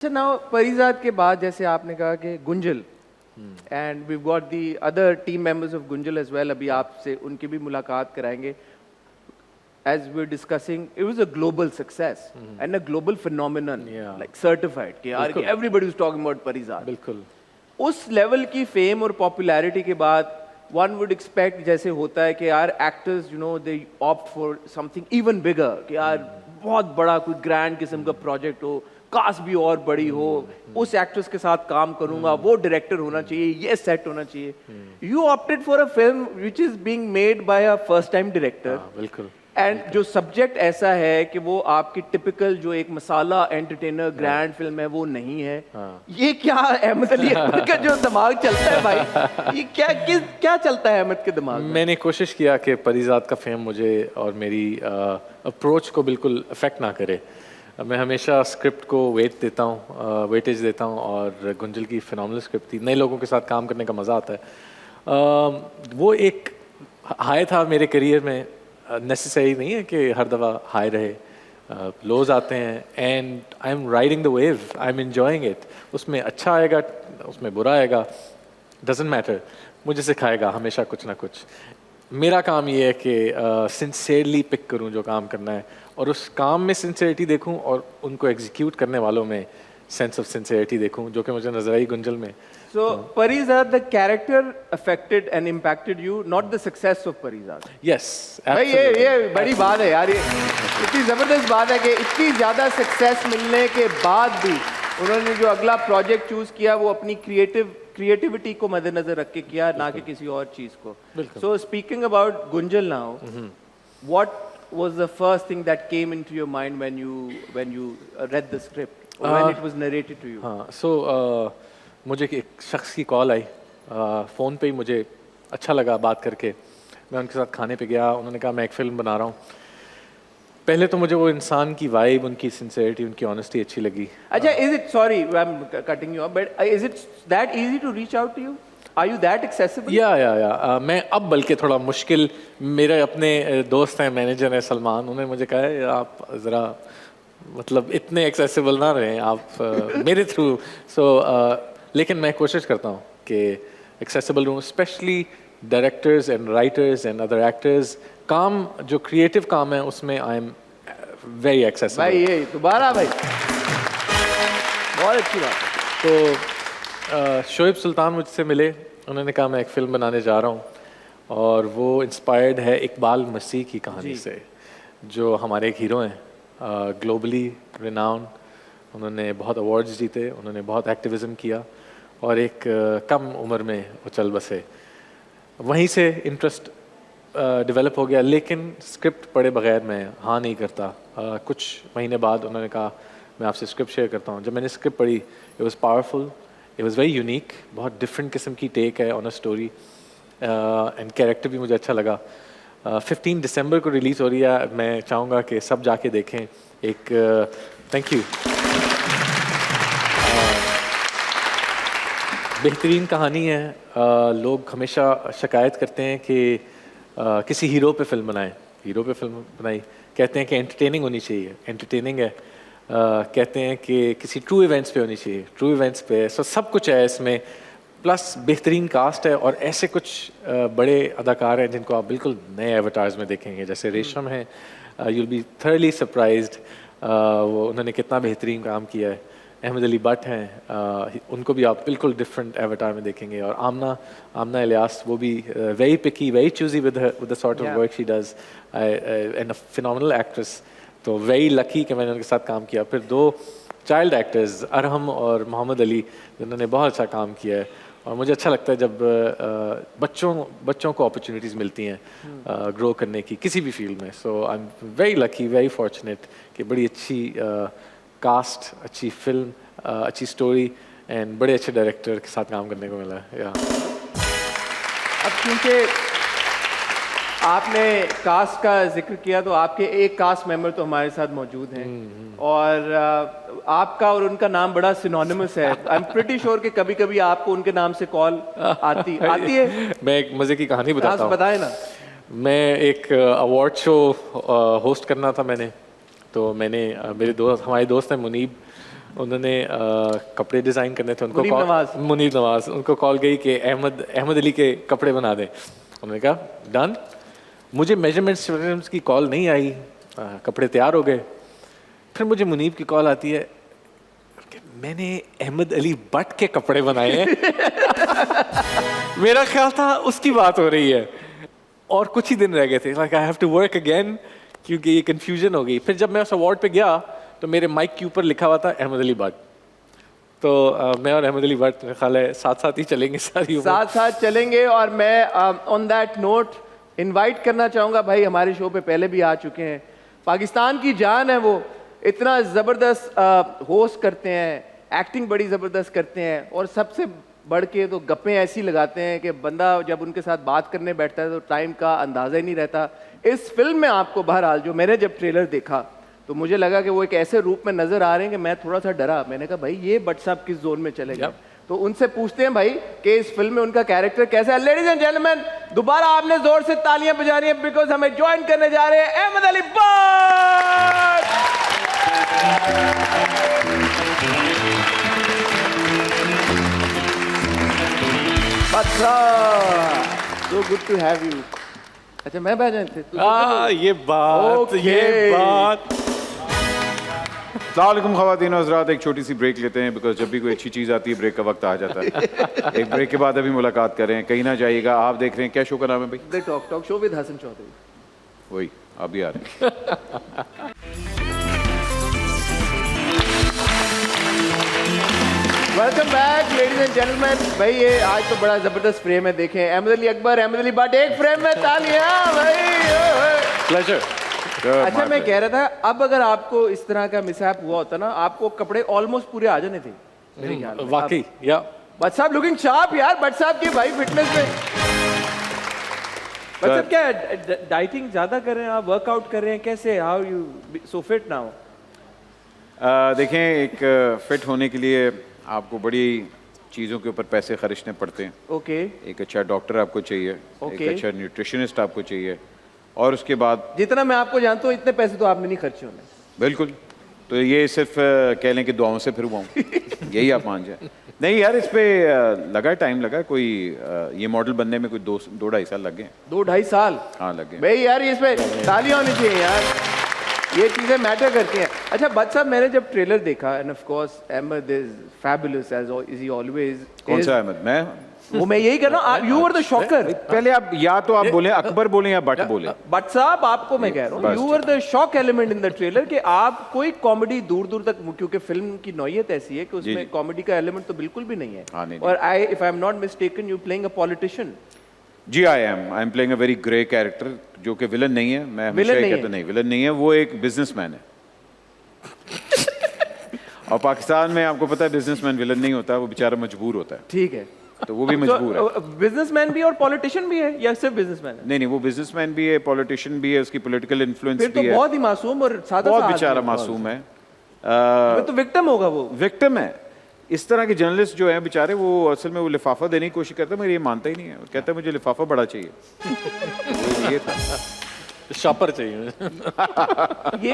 अच्छा नाउ परिजात के बाद जैसे आपने कहा कि Gunjal and we got the other team members of Gunjal as well, अभी आपसे उनकी भी मुलाकात कराएंगे. As we're discussing, it was a global success and a global phenomenon, Yeah. like certified कि यार कि बिल्कुल. everybody was talking about परिजात. बिल्कुल. उस लेवल की फेम और पॉपुलैरिटी के बाद वन वुड एक्सपेक्ट जैसे होता है कि यार actors they opt for something even bigger, कि यार बहुत बड़ा कोई ग्रैंड किस्म का प्रोजेक्ट हो, कास्ट भी और बड़ी हो, उस एक्ट्रेस के साथ काम करूंगा, वो डायरेक्टर होना चाहिए, ये सेट होना चाहिए. You opted for a film which is being made by a first time director. बिल्कुल. एंड जो सब्जेक्ट ऐसा है कि वो आपकी टिपिकल जो एक मसाला एंटरटेनर ग्रैंड फिल्म है वो नहीं है. ये क्या अहमद अली अकबर का जो दिमाग चलता है भाई, ये क्या चलता है अहमद के दिमाग में? मैंने कोशिश किया कि परिजात का फेम मुझे और मेरी अप्रोच को बिल्कुल अफेक्ट ना करे. मैं हमेशा स्क्रिप्ट को वेटेज देता हूँ और गुंजल की फिनोमिनल स्क्रिप्ट थी. नए लोगों के साथ काम करने का मज़ा आता है. वो एक हाई था मेरे करियर में. नेसेसरी नहीं है कि हर दफ़ा हाई रहे. लोज आते हैं and I am riding the wave. I am enjoying it. उसमें अच्छा आएगा, उसमें बुरा आएगा, डजेंट मैटर. मुझे सिखाएगा हमेशा कुछ ना कुछ. मेरा काम ये है कि सिंसियरली पिक करूं जो काम करना है और उस काम में सिंसियरिटी देखूं और उनको एग्जीक्यूट करने वालों में सेंस ऑफ सिंसियरिटी देखूं, जो कि मुझे नजर आई गुंजल में. So Parizat, the character affected and impacted you, not the success of Parizat. Yes, भाई ये बड़ी बात है यार. ये इतनी जबरदस्त बात है कि इतनी ज्यादा सक्सेस मिलने के बाद भी उन्होंने जो अगला प्रोजेक्ट चूज किया वो अपनी क्रिएटिविटी को मद्देनजर रख के किया, ना कि किसी और चीज को. सो speaking about Gunjal now, what was the first thing that came into your mind when you read the script or when it was narrated to you? हाँ, so मुझे एक शख्स की कॉल आई फ़ोन पे ही. मुझे अच्छा लगा बात करके. मैं उनके साथ खाने पे गया. उन्होंने कहा मैं एक फ़िल्म बना रहा हूँ. पहले तो मुझे वो इंसान की वाइब, उनकी सिंसियरिटी, उनकी ऑनेस्टी अच्छी लगी. अच्छा, is it, sorry I'm cutting you off, but is it that easy to reach out to you? Are you that accessible? या मैं अब बल्कि थोड़ा मुश्किल. मेरे अपने दोस्त हैं, मैनेजर हैं सलमान. उन्होंने मुझे कहा है आप ज़रा मतलब इतने एक्सेसिबल ना रहें आप मेरे थ्रू. लेकिन मैं कोशिश करता हूँ कि एक्सेसिबल रहूँ, specially directors and writers and other actors. काम जो क्रिएटिव काम है उसमें आई एम वेरी एक्सेसिबल. भाई ये दोबारा भाई बहुत अच्छी बात है. तो शोएब सुल्तान मुझसे मिले. उन्होंने कहा मैं एक फ़िल्म बनाने जा रहा हूँ और वो इंस्पायर्ड है इकबाल मसीह की कहानी से, जो हमारे एक हीरो हैं, ग्लोबली रिनाउंड. उन्होंने बहुत अवार्ड्स जीते, उन्होंने बहुत एक्टिविज़म किया और एक कम उम्र में वो चल बसे. वहीं से इंटरेस्ट डेवलप हो गया. लेकिन स्क्रिप्ट पढ़े बगैर मैं हाँ नहीं करता. कुछ महीने बाद उन्होंने कहा मैं आपसे स्क्रिप्ट शेयर करता हूँ. जब मैंने स्क्रिप्ट पढ़ी, it was powerful, it was very unique. बहुत डिफरेंट किस्म की टेक है on a story and character भी मुझे अच्छा लगा. 15 दिसंबर को रिलीज़ हो रही है. मैं चाहूँगा कि सब जाके देखें. एक थैंक यू. बेहतरीन कहानी है. लोग हमेशा शिकायत करते हैं कि किसी हीरो पे फिल्म बनाएं. हीरो पे फिल्म बनाई, कहते हैं कि एंटरटेनिंग होनी चाहिए. एंटरटेनिंग है. कहते हैं कि किसी ट्रू इवेंट्स पे होनी चाहिए. ट्रू इवेंट्स पे सब कुछ है इसमें. प्लस बेहतरीन कास्ट है और ऐसे कुछ बड़े अदाकार हैं जिनको आप बिल्कुल नए एवटार्स में देखेंगे. जैसे रेशम है, you will be thoroughly surprised. वो उन्होंने कितना बेहतरीन काम किया है. अहमद अली बट हैं, उनको भी आप बिल्कुल डिफरेंट एवटार में देखेंगे. और आमना इलियास, वो भी very picky, very choosy with the sort of work she does, and a phenomenal actress. तो वेरी लकी कि मैंने उनके साथ काम किया. फिर 2 चाइल्ड एक्टर्स, अरहम और मोहम्मद अली, जिन्होंने बहुत अच्छा काम किया है. और मुझे अच्छा लगता है जब बच्चों को अपॉर्चुनिटीज़ मिलती हैं ग्रो करने की किसी भी फील्ड में. So I am very lucky, very fortunate कि बड़ी अच्छी कास्ट, अच्छी फिल्म, अच्छी स्टोरी एंड बड़े अच्छे डायरेक्टर के साथ काम करने को मिला है. अब क्योंकि आपने कास्ट का जिक्र किया तो आपके एक कास्ट मेंबर तो हमारे साथ मौजूद हैं और आपका और उनका नाम बड़ा सिनोनिमस है. आई एम प्रीटी श्योर कि कभी कभी आपको उनके नाम से कॉल आती है. मैं एक मज़े की कहानी बताता हूँ. बताए ना. मैं एक अवार्ड शो होस्ट करना था मैंने. तो मैंने हमारे दोस्त हैं मुनीब, उन्होंने कपड़े डिज़ाइन करने थे, उनको मुनीब नवाज उनको कॉल गई कि अहमद अली के कपड़े बना दें। उन्होंने कहा डन। मुझे मेजरमेंट्स की कॉल नहीं आई, कपड़े तैयार हो गए। फिर मुझे मुनीब की कॉल आती है कि मैंने अहमद अली भट्ट के कपड़े बनाए हैं। मेरा ख्याल था उसकी बात हो रही है और कुछ ही दिन रह गए थे, like I have to work again, क्योंकि ये कन्फ्यूजन हो गई। फिर जब मैं उस अवार्ड पे गया तो मेरे माइक के ऊपर लिखा हुआ था अहमद अली भट्ट। तो मैं और अहमद अली भट्ट मेरे ख्याल है साथ साथ ही चलेंगे, सारी उम्र साथ साथ चलेंगे। और मैं ऑन दैट नोट इनवाइट करना चाहूँगा, भाई हमारे शो पे पहले भी आ चुके हैं, पाकिस्तान की जान है वो, इतना ज़बरदस्त होस्ट करते हैं, एक्टिंग बड़ी ज़बरदस्त करते हैं, और सबसे बढ़ के तो गप्पें ऐसी लगाते हैं कि बंदा जब उनके साथ बात करने बैठता है तो टाइम का अंदाज़ा ही नहीं रहता। इस फिल्म में आपको बहरहाल, जो मैंने जब ट्रेलर देखा तो मुझे लगा कि वो एक ऐसे रूप में नज़र आ रहे हैं कि मैं थोड़ा सा डरा। मैंने कहा भाई ये भट्ट साहब किस जोन में चले गए। तो उनसे पूछते हैं भाई कि इस फिल्म में उनका कैरेक्टर कैसा है। लेडीज एंड जेंटलमैन, दोबारा आपने जोर से तालियां बजानी है, बिकॉज हमें ज्वाइन करने जा रहे हैं Ahmad Ali Bhatt. So good to have you. अच्छा मैं बैठ थे। ये बात अस्सलामुअलैकुम ख़वातीन और हज़रात, एक छोटी सी ब्रेक लेते हैं, बिकॉज जब भी कोई अच्छी चीज़ आती है ब्रेक का वक्त आ जाता है। एक ब्रेक के बाद अभी मुलाकात करें, कहीं ना जाइएगा। आप देख रहे हैं क्या शो का नाम है भाई? The talk show with Hasan Chaudhry. वही आप भी आ रहे हैं। Welcome back ladies and gentleman. भाई ये आज तो बड़ा जबरदस्त फ्रेम है, देखें अहमद अली अकबर, अहमद अली भट्ट एक फ्रेम में, तालियां भाई। प्लेजर। अच्छा मैं कह रहा था, अब अगर आपको इस तरह का मिसहैप हुआ होता ना, आपको कपड़े ऑलमोस्ट पूरे आ जाने थे मेरे ख्याल में। वाकई या भट्ट साहब लुकिंग शार्प यार, भट्ट साहब की भाई फिटनेस में। भट्ट साहब क्या डाइटिंग ज्यादा कर रहे हैं आप, वर्कआउट कर रहे हैं, कैसे, how you so fit now? देखें, एक फिट होने के लिए आपको बड़ी चीज़ों के ऊपर पैसे खर्चने पड़ते हैं। ओके। एक अच्छा डॉक्टर आपको चाहिए, एक अच्छा न्यूट्रिशनिस्ट आपको चाहिए, और उसके बाद जितना मैं आपको जानता हूँ इतने पैसे तो आपने नहीं खर्चे होने। बिल्कुल। तो ये सिर्फ कह लें कि दुआओं से फिर हुआ हूँ। यही आप मान जाए। नहीं यार, इस पे लगा टाइम लगा, कोई ये मॉडल बनने में कोई 2-2.5 साल लग गए। 2-2.5 साल? हाँ लग गए भाई यार, इस पे तालियां होनी चाहिए यार, ये चीजें मैटर करती हैं। अच्छा भट्ट साहब, मैंने जब ट्रेलर देखा, and of course Ahmed is fabulous as is he always. कौन सा अहमद? मैं वो मैं यही कह रहा हूँ, यू वर द शॉकर। पहले आप या तो आप बोले अकबर बोले या भट्ट बोले। भट्ट साहब आपको मैं कह रहा हूँ, you were the shock element in the trailer, कि आप कोई कॉमेडी दूर दूर तक, क्योंकि फिल्म की नौयत ऐसी है कि उसमें कॉमेडी का एलिमेंट तो बिल्कुल भी नहीं है। और if I am not mistaken, you playing a politician. जी I am playing a very grey character, जो कि विलन नहीं है। मैं हमेशा ये कहता नहीं, विलन नहीं है, वो एक बिजनेसमैन है। और पाकिस्तान में आपको पता है बिजनेसमैन विलन नहीं होता, वो बेचारा मजबूर होता है। ठीक है, तो वो भी मजबूर है। बिजनेसमैन भी और पॉलिटिशियन भी है या सिर्फ बिजनेसमैन है? नहीं, वो बिजनेसमैन भी है, पॉलिटिशियन भी है, उसकी पॉलिटिकल इन्फ्लुएंस भी है। फिर तो बहुत ही मासूम और सादा, बहुत बेचारा मासूम है। तो विक्टिम होगा वो। विक्टिम है। इस तरह के जर्नलिस्ट जो है बेचारे, वो असल में वो लिफाफा देने की कोशिश करता है, मगर ये मानता ही नहीं है। कहता है मुझे लिफाफा बड़ा चाहिए। ये था, शॉपर चाहिए। ये